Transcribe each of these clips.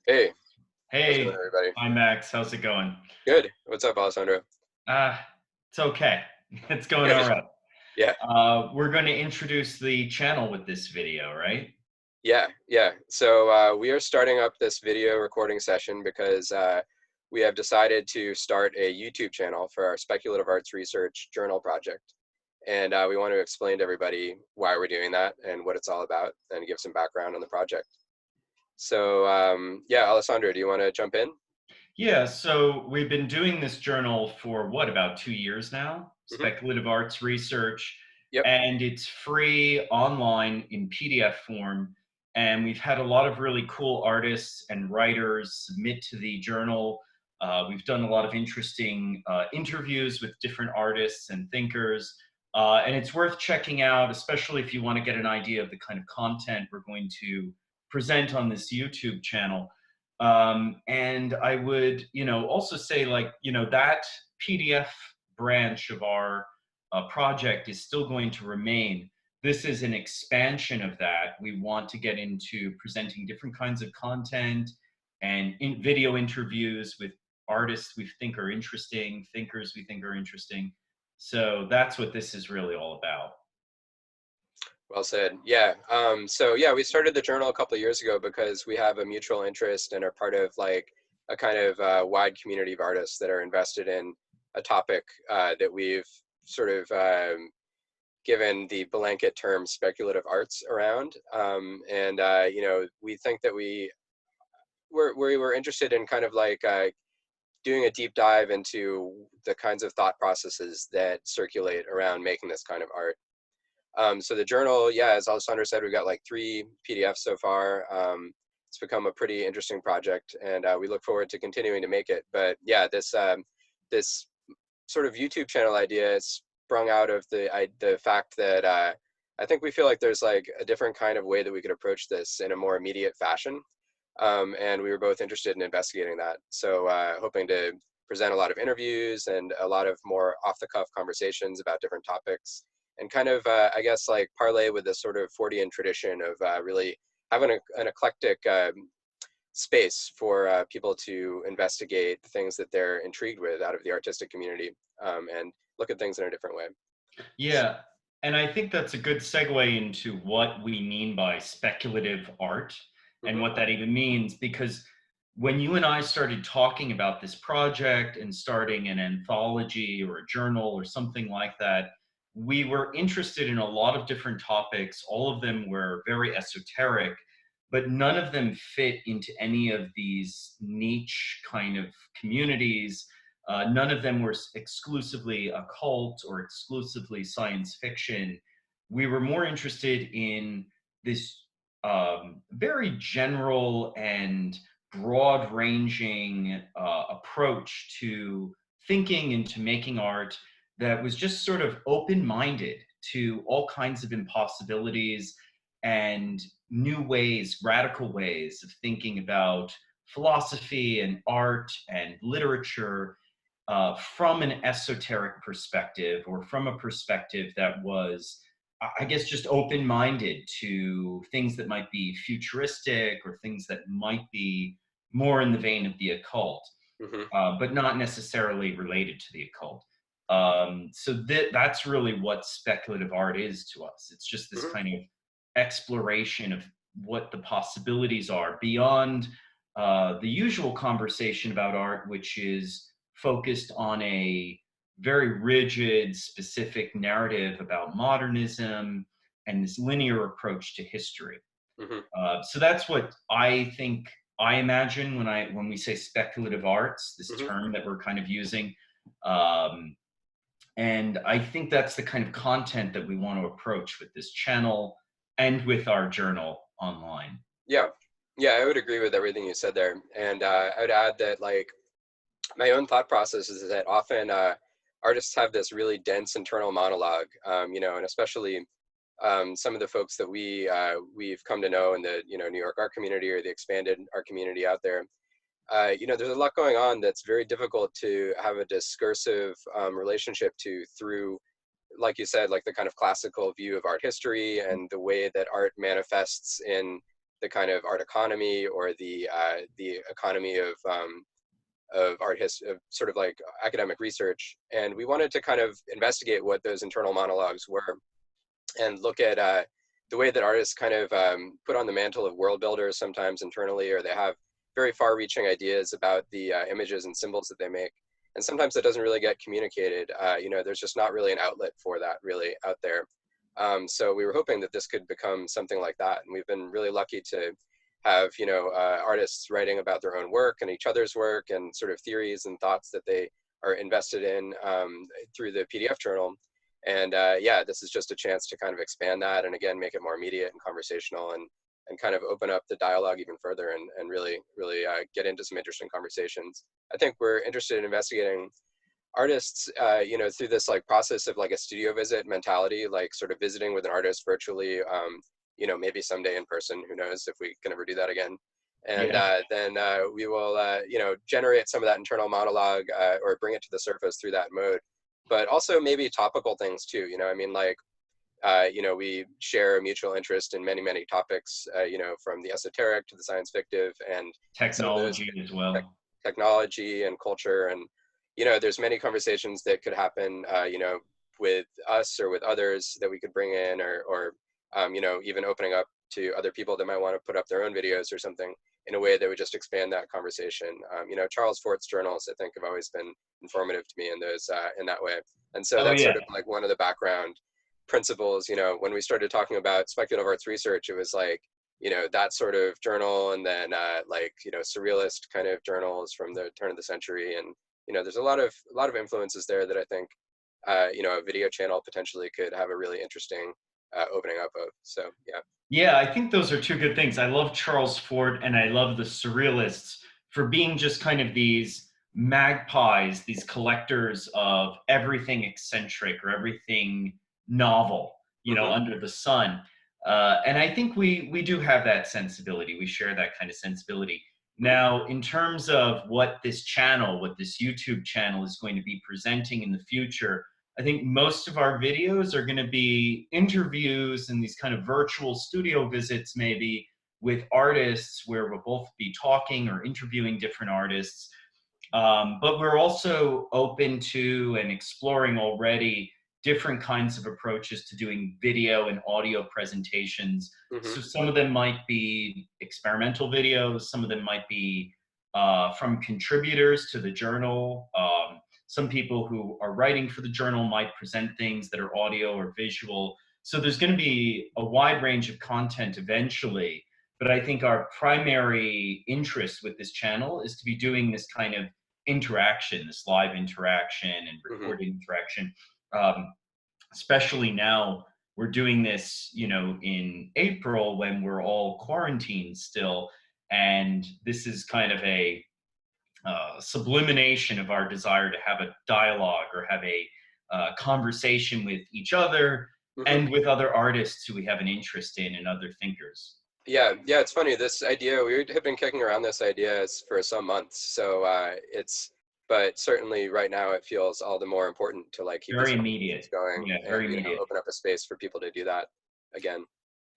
Hey, how's it going, Hey, everybody? hi Max, how's it going? Good. What's up, Alessandro? Uh, it's okay. It's going all Good. right. Yeah, We're going to introduce the channel with this video, right? yeah. So we are starting up this video recording session because we have decided to start a YouTube channel for our Speculative Arts Research journal project. And we want to explain to everybody why we're doing that and what it's all about and give some background on the project. So yeah, Alessandro, do you want to jump in? Yeah, so we've been doing this journal for what, about 2 years now? Hmm. Speculative Arts Research, Yep. and it's free online in PDF form. And we've had a lot of really cool artists and writers submit to the journal. We've done a lot of interesting interviews with different artists and thinkers. And it's worth checking out, especially if you want to get an idea of the kind of content we're going to present on this YouTube channel. And I would, also say, like, that PDF branch of our project is still going to remain. This is an expansion of that. We want to get into presenting different kinds of content and video interviews with artists we think are interesting, thinkers we think are interesting. So that's what this is really all about. Well said. Yeah. So yeah, we started the journal a couple of years ago because we have a mutual interest and are part of like a kind of wide community of artists that are invested in a topic that we've sort of given the blanket term speculative arts around. And we think that we were interested in kind of like doing a deep dive into the kinds of thought processes that circulate around making this kind of art. So the journal, yeah, as Alessandro said, we've got like 3 PDFs so far. It's become a pretty interesting project, and we look forward to continuing to make it. But yeah, this sort of YouTube channel idea is sprung out of the fact that I think we feel like there's like a different kind of way that we could approach this in a more immediate fashion, and we were both interested in investigating that. So hoping to present a lot of interviews and a lot of more off the cuff conversations about different topics and kind of, I guess, like parlay with this sort of Fortean tradition of really having an eclectic space for people to investigate things that they're intrigued with out of the artistic community and look at things in a different way. Yeah, and I think that's a good segue into what we mean by speculative art and Hmm. what that even means. Because when you and I started talking about this project and starting an anthology or a journal or something like that, we were interested in a lot of different topics. All of them were very esoteric, but none of them fit into any of these niche kind of communities. None of them were exclusively occult or exclusively science fiction. We were more interested in this very general and broad ranging approach to thinking and to making art that was just sort of open minded to all kinds of impossibilities and new ways, radical ways of thinking about philosophy and art and literature from an esoteric perspective, or from a perspective that was, I guess, just open minded to things that might be futuristic or things that might be more in the vein of the occult, Hmm. but not necessarily related to the occult. So that's really what speculative art is to us. It's just this Hmm. kind of exploration of what the possibilities are beyond the usual conversation about art, which is focused on a very rigid, specific narrative about modernism and this linear approach to history. Hmm. So that's what I think I imagine when we say speculative arts, this Hmm. term that we're kind of using. Um, and I think that's the kind of content that we want to approach with this channel and with our journal online. Yeah, yeah, I would agree with everything you said there, and I would add that like my own thought process is that often artists have this really dense internal monologue, and especially some of the folks that we've come to know in the New York art community or the expanded art community out there. There's a lot going on that's very difficult to have a discursive relationship to through, like you said, like the kind of classical view of art history and the way that art manifests in the kind of art economy or the economy of of sort of like academic research. And we wanted to kind of investigate what those internal monologues were and look at the way that artists kind of put on the mantle of world builders sometimes internally, or they have very far-reaching ideas about the images and symbols that they make. And sometimes that doesn't really get communicated. There's just not really an outlet for that really out there. So we were hoping that this could become something like that. And we've been really lucky to have, artists writing about their own work and each other's work and sort of theories and thoughts that they are invested in through the PDF journal. And yeah, this is just a chance to kind of expand that and again, make it more immediate and conversational and kind of open up the dialogue even further and really, really get into some interesting conversations. I think we're interested in investigating artists, through this like process of like a studio visit mentality, like sort of visiting with an artist virtually, maybe someday in person, who knows if we can ever do that again. And Yeah. then we will, generate some of that internal monologue or bring it to the surface through that mode, but also maybe topical things too. We share a mutual interest in many, many topics, from the esoteric to the science fictive, and some of those Technology as tech well. technology and culture. And, there's many conversations that could happen, with us or with others that we could bring in or even opening up to other people that might want to put up their own videos or something in a way that would just expand that conversation. Charles Fort's journals, I think, have always been informative to me in those, in that way. And so Oh that's yeah. sort of like one of the background principles. When we started talking about speculative arts research, it was like, that sort of journal, and then surrealist kind of journals from the turn of the century. And, there's a lot of influences there that I think, a video channel potentially could have a really interesting opening up of. So, yeah. Yeah, I think those are two good things. I love Charles Fort and I love the Surrealists for being just kind of these magpies, these collectors of everything eccentric or everything novel, Hmm. under the sun. And I think we do have that sensibility. We share that kind of sensibility. Hmm. Now, in terms of what this channel, what this YouTube channel is going to be presenting in the future, I think most of our videos are going to be interviews and these kind of virtual studio visits, maybe with artists where we'll both be talking or interviewing different artists. But we're also open to and exploring already different kinds of approaches to doing video and audio presentations. Hmm. So some of them might be experimental videos, some of them might be from contributors to the journal. Some people who are writing for the journal might present things that are audio or visual. So there's going to be a wide range of content eventually. But I think our primary interest with this channel is to be doing this kind of interaction, this live interaction and Hmm. recorded interaction. Um, Especially now, we're doing this, in April when we're all quarantined still, and this is kind of a sublimination of our desire to have a dialogue or have a conversation with each other Hmm. and with other artists who we have an interest in and other thinkers. Yeah, yeah, it's funny. This idea, we have been kicking around this idea for some months. So but certainly right now it feels all the more important to like keep these Very conversations immediate. going Yeah, and, very immediate. open up a space for people to do that again.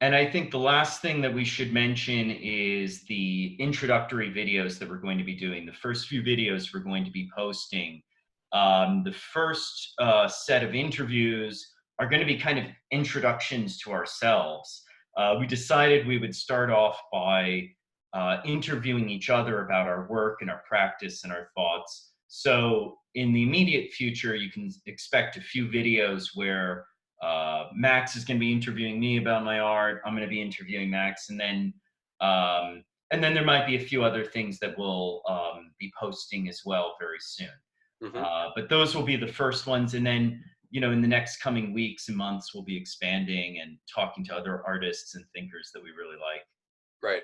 And I think the last thing that we should mention is the introductory videos that we're going to be doing. The first few videos we're going to be posting. The first set of interviews are going to be kind of introductions to ourselves. We decided we would start off by interviewing each other about our work and our practice and our thoughts. So, in the immediate future, you can expect a few videos where Max is going to be interviewing me about my art. I'm going to be interviewing Max, and then there might be a few other things that we'll be posting as well very soon. Hmm. But those will be the first ones, and then in the next coming weeks and months, we'll be expanding and talking to other artists and thinkers that we really like. Right.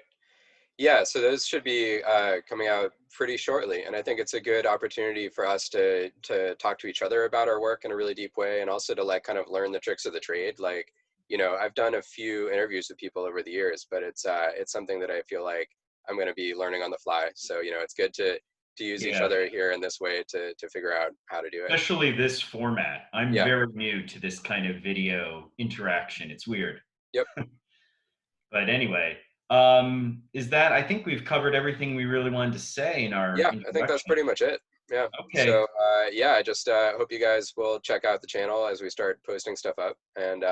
Yeah, so those should be coming out pretty shortly, and I think it's a good opportunity for us to talk to each other about our work in a really deep way, and also to like kind of learn the tricks of the trade. Like, I've done a few interviews with people over the years, but it's something that I feel like I'm going to be learning on the fly. So, it's good to use each Yeah, other here in this way to figure out how to do it. especially this format. I'm Yeah. very new to this kind of video interaction. It's weird. Yep. But anyway, Is that, I think we've covered everything we really wanted to say in our Yeah, I think that's introduction. pretty much it. Yeah. Okay. So yeah, I just hope you guys will check out the channel as we start posting stuff up. And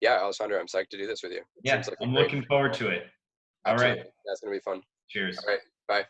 yeah, Alessandro, I'm psyched to do this with you. It Yeah, seems like a I'm great looking forward channel. to it. All right. Absolutely. That's gonna be fun. Cheers. All right. Bye.